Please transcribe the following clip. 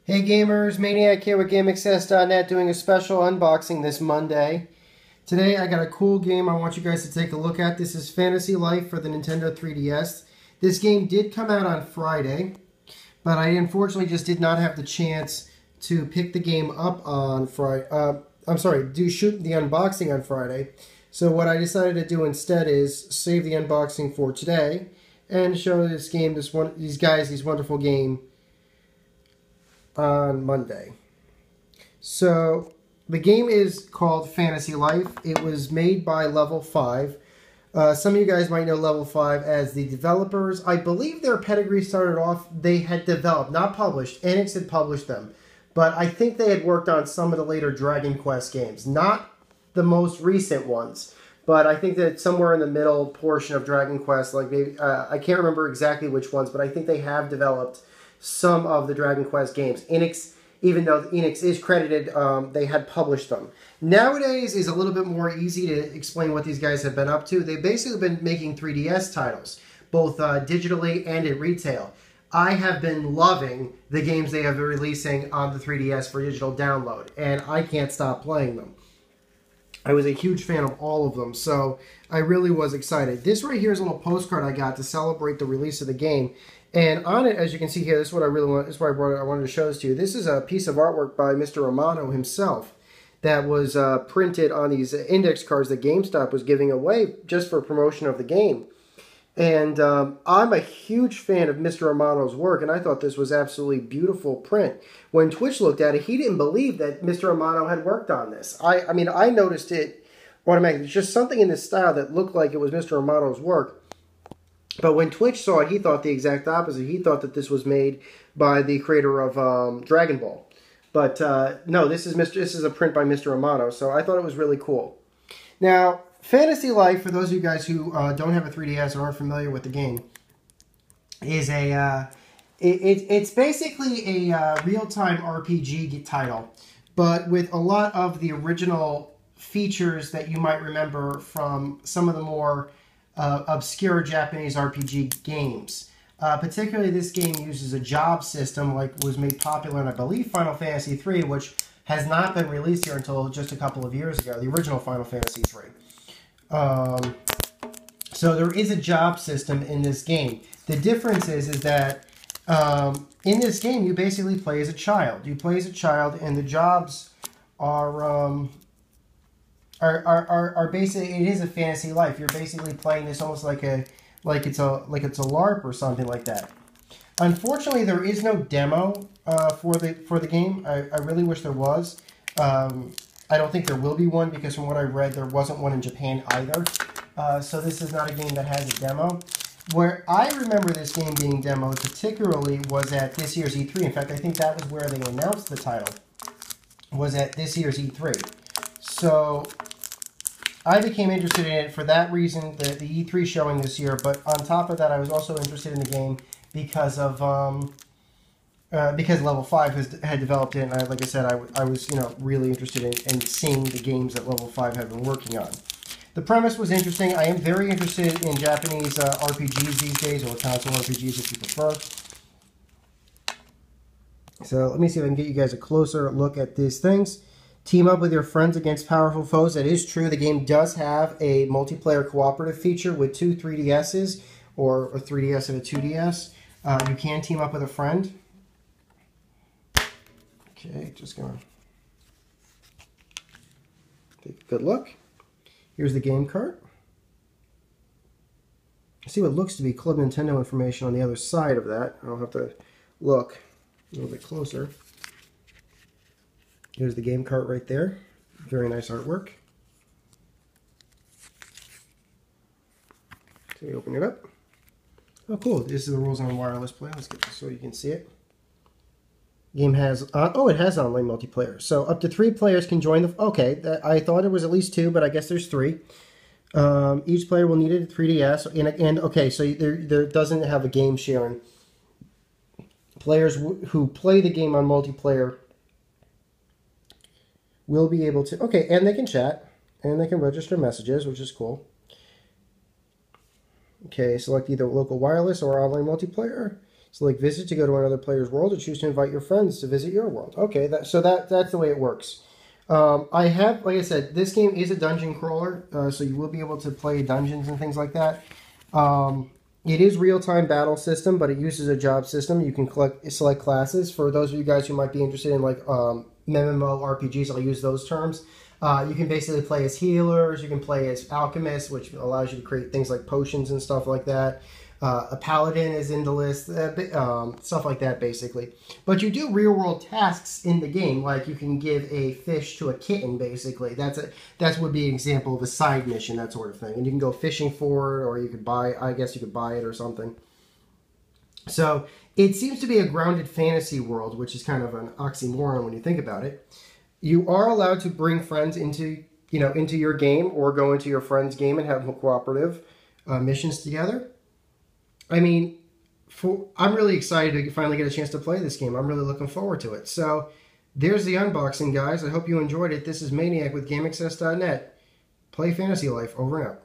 Hey gamers, Maniac here with GameAccess.net doing a special unboxing this Monday. Today I got a cool game I want you guys to take a look at. This is Fantasy Life for the Nintendo 3DS. This game did come out on Friday, but I unfortunately just did not have the chance to pick the game up on Friday. Shoot the unboxing on Friday. So what I decided to do instead is save the unboxing for today and show this game, this wonderful game on Monday. So the game is called Fantasy Life. It was made by Level 5. Some of you guys might know Level 5 as the developers. I believe their pedigree started off, they had developed, not published. Enix had published them. But I think they had worked on some of the later Dragon Quest games. Not the most recent ones. But I think that somewhere in the middle portion of Dragon Quest, like maybe, I can't remember exactly which ones, but I think they have developed some of the Dragon Quest games. Enix, even though Enix is credited, they had published them. Nowadays is a little bit more easy to explain what these guys have been up to. They've basically been making 3DS titles, both digitally and in retail. I have been loving the games they have been releasing on the 3DS for digital download, and I can't stop playing them. I was a huge fan of all of them, so I really was excited. This right here is a little postcard I got to celebrate the release of the game. And on it, as you can see here, this is what I really want. This is why I wanted to show this to you. This is a piece of artwork by Mr. Romano himself that was printed on these index cards that GameStop was giving away just for promotion of the game. And I'm a huge fan of Mr. Romano's work, and I thought this was absolutely beautiful print. When Twitch looked at it, he didn't believe that Mr. Romano had worked on this. I mean, I noticed it automatically. There's just something in this style that looked like it was Mr. Romano's work. But when Twitch saw it, he thought the exact opposite. He thought that this was made by the creator of Dragon Ball. But no, this is a print by Mr. Romano, so I thought it was really cool. Now, Fantasy Life, for those of you guys who don't have a 3DS or aren't familiar with the game, is it's basically a real-time RPG title, but with a lot of the original features that you might remember from some of the more obscure Japanese RPG games. Particularly, this game uses a job system like was made popular in, I believe, Final Fantasy III, which has not been released here until just a couple of years ago, the original Final Fantasy III. So there is a job system in this game. The difference is that in this game, you basically play as a child. You play as a child, and the jobs are basically, it is a fantasy life. You're basically playing this almost like it's a LARP or something like that. Unfortunately, there is no demo for the game. I really wish there was. I don't think there will be one because from what I read, there wasn't one in Japan either. So this is not a game that has a demo. Where I remember this game being demoed particularly was at this year's E3. In fact, I think that was where they announced the title, was at this year's E3. So I became interested in it for that reason, the E3 showing this year. But on top of that, I was also interested in the game because of because Level 5 had developed it, and like I said, I was really interested in seeing the games that Level 5 had been working on. The premise was interesting. I am very interested in Japanese RPGs these days, or console RPGs if you prefer. So let me see if I can get you guys a closer look at these things. Team up with your friends against powerful foes. That is true. The game does have a multiplayer cooperative feature with two 3DSs, or a 3DS and a 2DS. You can team up with a friend. Okay, just going to take a good look. Here's the game cart. I see what looks to be Club Nintendo information on the other side of that. I'll have to look a little bit closer. Here's the game cart right there. Very nice artwork. So we open it up. Oh, cool. This is the rules on wireless play. Let's get this so you can see it. Game has, it has online multiplayer. So up to 3 players can join the, okay, I thought it was at least 2, but I guess there's 3. Each player will need a 3DS, and okay, so there doesn't have a game sharing. Players who play the game on multiplayer will be able to, okay, and they can chat, and they can register messages, which is cool. Okay, select either local wireless or online multiplayer. Select visit to go to another player's world, or choose to invite your friends to visit your world. Okay, that's the way it works. I have, like I said, this game is a dungeon crawler, so you will be able to play dungeons and things like that. It is real-time battle system, but it uses a job system. You can select classes. For those of you guys who might be interested in like MMORPGs, I'll use those terms. You can basically play as healers. You can play as alchemists, which allows you to create things like potions and stuff like that. A paladin is in the list, stuff like that, basically. But you do real-world tasks in the game, like you can give a fish to a kitten, basically. That would be an example of a side mission, that sort of thing. And you can go fishing for it, or you could buy. I guess you could buy it or something. So it seems to be a grounded fantasy world, which is kind of an oxymoron when you think about it. You are allowed to bring friends into your game, or go into your friend's game and have cooperative missions together. I mean, I'm really excited to finally get a chance to play this game. I'm really looking forward to it. So there's the unboxing, guys. I hope you enjoyed it. This is Maniac with GameAccess.net. Play Fantasy Life. Over and out.